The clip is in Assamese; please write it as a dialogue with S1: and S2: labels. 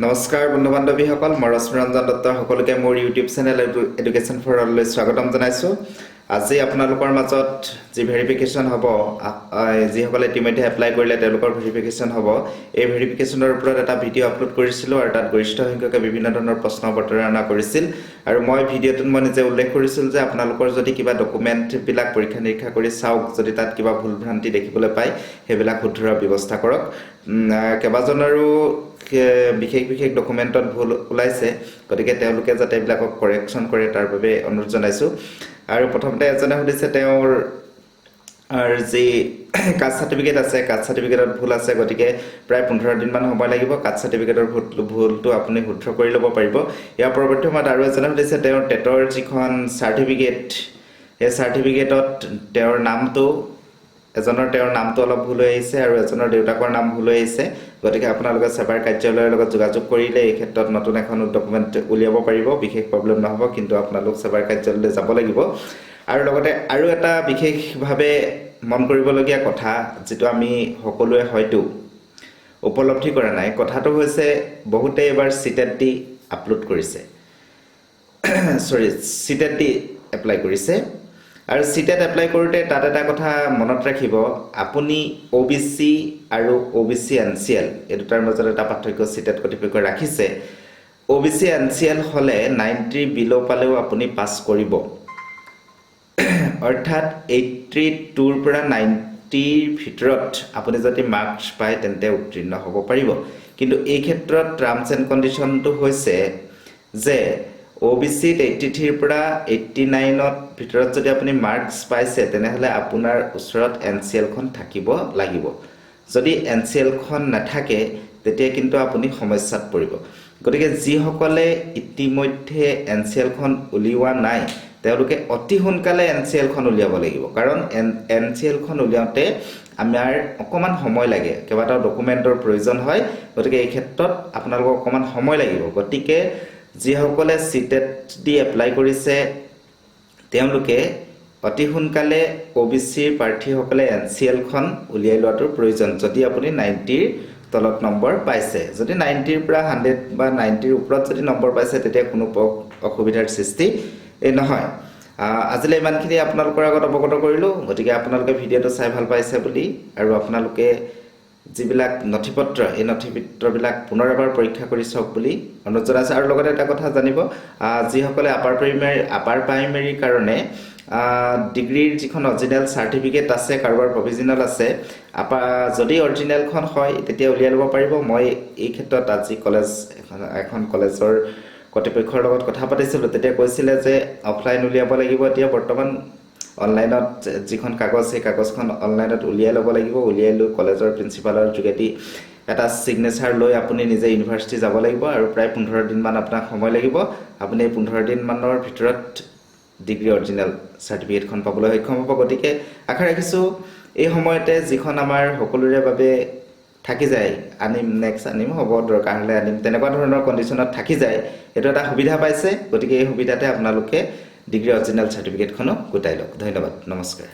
S1: নমস্কাৰ বন্ধু বান্ধৱীসকল মই ৰশ্মি ৰঞ্জন দত্ত সকলোকে মোৰ ইউটিউব চেনেল এডুকেশ্যন ফৰ অললৈ স্বাগতম জনাইছোঁ। আজি আপোনালোকৰ মাজত যি ভেৰিফিকেশ্যন হ'ব, যিসকলে ইতিমধ্যে এপ্লাই কৰিলে তেওঁলোকৰ ভেৰিফিকেশ্যন হ'ব। এই ভেৰিফিকেশ্যনৰ ওপৰত এটা ভিডিঅ' আপলোড কৰিছিলোঁ আৰু তাত গৰিষ্ঠ সংখ্যকে বিভিন্ন ধৰণৰ প্ৰশ্ন অৱতাৰণা কৰিছিল। আৰু মই ভিডিঅ'টোত মই নিজে উল্লেখ কৰিছিলোঁ যে আপোনালোকৰ যদি কিবা ডকুমেণ্টবিলাক পৰীক্ষা নিৰীক্ষা কৰি চাওক, যদি তাত কিবা ভুল ভ্ৰান্তি দেখিবলৈ পায় সেইবিলাক শুধৰোৱাৰ ব্যৱস্থা কৰক। কেইবাজনৰো বিশেষ ডকুমেণ্টত ভুল ওলাইছে, গতিকে তেওঁলোকে যাতে এইবিলাকক কৰেকশ্যন কৰে তাৰ বাবে অনুৰোধ জনাইছোঁ। আৰু প্ৰথমতে এজনে সুধিছে তেওঁৰ যি কাষ্ট চাৰ্টিফিকেট আছে, কাষ্ট চাৰ্টিফিকেটত ভুল আছে, গতিকে প্ৰায় 15 দিনমান সময় লাগিব। কাষ্ট চাৰ্টিফিকেটৰ ভুলটো আপুনি শুদ্ধ কৰি ল'ব পাৰিব। ইয়াৰ পৰৱৰ্তী সময়ত আৰু এজনে সুধিছে তেওঁৰ টেটৰ যিখন চাৰ্টিফিকেট, সেই চাৰ্টিফিকেটত তেওঁৰ নামটো অলপ ভুল হৈ আহিছে আৰু এজনৰ দেউতাকৰ নাম ভুল হৈ আহিছে। গতিকে আপোনালোকে চেবাৰ কাৰ্যালয়ৰ লগত যোগাযোগ কৰিলে এই ক্ষেত্ৰত নতুন এখন ডকুমেণ্ট উলিয়াব পাৰিব, বিশেষ প্ৰব্লেম নহ'ব। কিন্তু আপোনালোক চেবাৰ কাৰ্যালয়লৈ যাব লাগিব। আৰু লগতে আৰু এটা বিশেষভাৱে মন কৰিবলগীয়া কথা, যিটো আমি সকলোৱে হয়তো উপলব্ধি কৰা নাই, কথাটো হৈছে বহুতে এবাৰ চিটেট দি আপলোড কৰিছে, চিটেট দি এপ্লাই কৰিছে। আৰু চিটেট এপ্লাই কৰোঁতে তাত এটা কথা মনত ৰাখিব, আপুনি OBC আৰু OBC NCL এই দুটাৰ মাজত এটা পাৰ্থক্য চিটেট কৰ্তৃপক্ষই ৰাখিছে। OBC NCL হ'লে 90 বিল' পালেও আপুনি পাছ কৰিব, অৰ্থাৎ 82ৰ পৰা 90ৰ ভিতৰত আপুনি যদি মাৰ্কছ পায় তেন্তে উত্তীৰ্ণ হ'ব পাৰিব। কিন্তু এই ক্ষেত্ৰত টাৰ্মছ এণ্ড কণ্ডিশ্যনটো হৈছে যে OBCত 83ৰ পৰা 89ৰ ভিতৰত যদি আপুনি মাৰ্কছ পাইছে তেনেহ'লে আপোনাৰ ওচৰত NCLখন থাকিব লাগিব। যদি NCLখন নাথাকে তেতিয়া কিন্তু আপুনি সমস্যাত পৰিব। গতিকে যিসকলে ইতিমধ্যে NCLখন উলিওৱা নাই তেওঁলোকে অতি সোনকালে NCLখন উলিয়াব লাগিব, কাৰণ NCLখন উলিয়াওঁতে আমাৰ অকণমান সময় লাগে, কেইবাটাও ডকুমেণ্টৰ প্ৰয়োজন হয়। গতিকে এই ক্ষেত্ৰত আপোনালোকক অকণমান সময় লাগিব। গতিকে যিসকলে চিটেট দি এপ্লাই কৰিছে তেওঁলোকে অতি সোনকালে OBCৰ প্ৰাৰ্থীসকলে NCLখন উলিয়াই লোৱাটোৰ প্ৰয়োজন, যদি আপুনি 90ৰ তলত নম্বৰ পাইছে। যদি 90ৰ পৰা 100 বা 90ৰ ওপৰত যদি নম্বৰ পাইছে তেতিয়া কোনো অসুবিধাৰ সৃষ্টি নহয়। আজিলৈ ইমানখিনি আপোনালোকৰ আগত অৱগত কৰিলোঁ। গতিকে আপোনালোকে ভিডিঅ'টো চাই ভাল পাইছে বুলি আৰু আপোনালোকে যিবিলাক নথিপত্ৰ, এই নথিপত্ৰবিলাক পুনৰ এবাৰ পৰীক্ষা কৰি চাওক বুলি অনুৰোধ জনাইছে। আৰু লগতে এটা কথা জানিব, যিসকলে আপাৰ প্ৰাইমেৰীৰ কাৰণে ডিগ্ৰীৰ যিখন অৰিজিনেল চাৰ্টিফিকেট আছে, কাৰোবাৰ প্ৰভিজনেল আছে, যদি অৰিজিনেলখন হয় তেতিয়া উলিয়াই ল'ব পাৰিব। মই এই ক্ষেত্ৰত আজি এখন কলেজৰ কৰ্তৃপক্ষৰ লগত কথা পাতিছিলোঁ, তেতিয়া কৈছিলে যে অফলাইন উলিয়াব লাগিব। এতিয়া বৰ্তমান অনলাইনত যিখন কাগজ, সেই কাগজখন অনলাইনত উলিয়াই ল'ব লাগিব। উলিয়াই লৈ কলেজৰ প্ৰিন্সিপালৰ যোগেদি এটা ছিগনেচাৰ লৈ আপুনি নিজে ইউনিভাৰ্চিটি যাব লাগিব আৰু প্ৰায় 15 দিনমান আপোনাক সময় লাগিব। আপুনি এই 15 দিনমানৰ ভিতৰত ডিগ্ৰী অৰিজিনেল চাৰ্টিফিকেটখন পাবলৈ সক্ষম হ'ব। গতিকে আশা ৰাখিছোঁ এই সময়তে যিখন আমাৰ সকলোৰে বাবে থাকি যায়, নেক্সট আনিম, হ'ব দৰকাৰ হ'লে আনিম, তেনেকুৱা ধৰণৰ কণ্ডিশ্যনত থাকি যায়, সেইটো এটা সুবিধা পাইছে। গতিকে এই সুবিধাতে আপোনালোকে ডিগ্ৰী অৰিজিনেল চাৰ্টিফিকেটখনো গোটাই লওক। ধন্যবাদ, নমস্কাৰ।